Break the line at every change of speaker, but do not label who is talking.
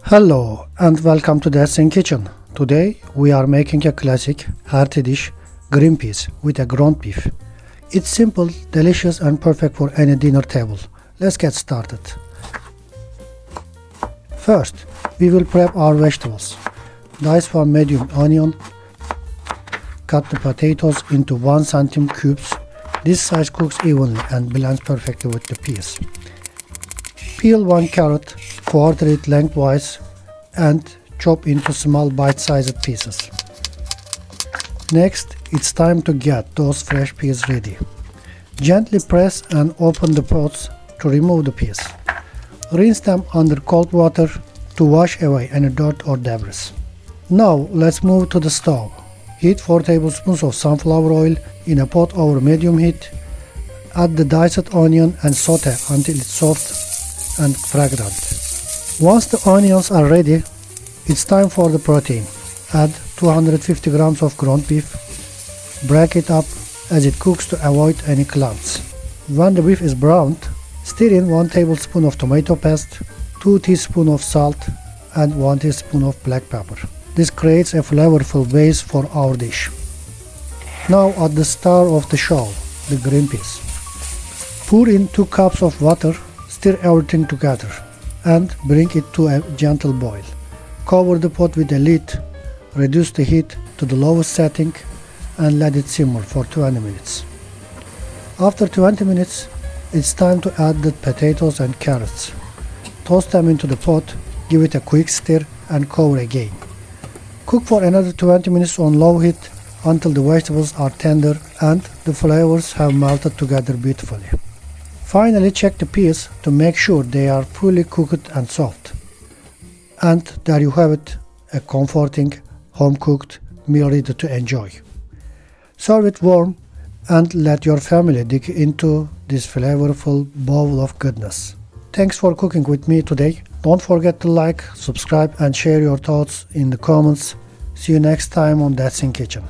Hello and welcome to Dancing Kitchen. Today we are making a classic hearty dish, green peas with a ground beef. It's simple, delicious and perfect for any dinner table. Let's get started. First, we will prep our vegetables. Dice one medium onion. Cut the potatoes into 1 cm cubes. This size cooks evenly and blends perfectly with the peas. Peel 1 carrot, quarter it lengthwise and chop into small bite-sized pieces. Next, it's time to get those fresh peas ready. Gently press and open the pots to remove the peas. Rinse them under cold water to wash away any dirt or debris. Now let's move to the stove. Heat 4 tablespoons of sunflower oil in a pot over medium heat. Add the diced onion and saute until it's soft and fragrant. Once the onions are ready, it's time for the protein. Add 250 grams of ground beef. Break it up as it cooks to avoid any clumps. When the beef is browned, stir in 1 tablespoon of tomato paste, 2 teaspoons of salt and 1 teaspoon of black pepper. This creates a flavorful base for our dish. Now add the star of the show, the green peas. Pour in 2 cups of water. Stir everything together and bring it to a gentle boil. Cover the pot with a lid, reduce the heat to the lowest setting and let it simmer for 20 minutes. After 20 minutes, it's time to add the potatoes and carrots. Toss them into the pot, give it a quick stir and cover again. Cook for another 20 minutes on low heat until the vegetables are tender and the flavors have melted together beautifully. Finally, check the peas to make sure they are fully cooked and soft. And there you have it, a comforting, home-cooked meal ready to enjoy. Serve it warm and let your family dig into this flavorful bowl of goodness. Thanks for cooking with me today. Don't forget to like, subscribe and share your thoughts in the comments. See you next time on Dancing Kitchen.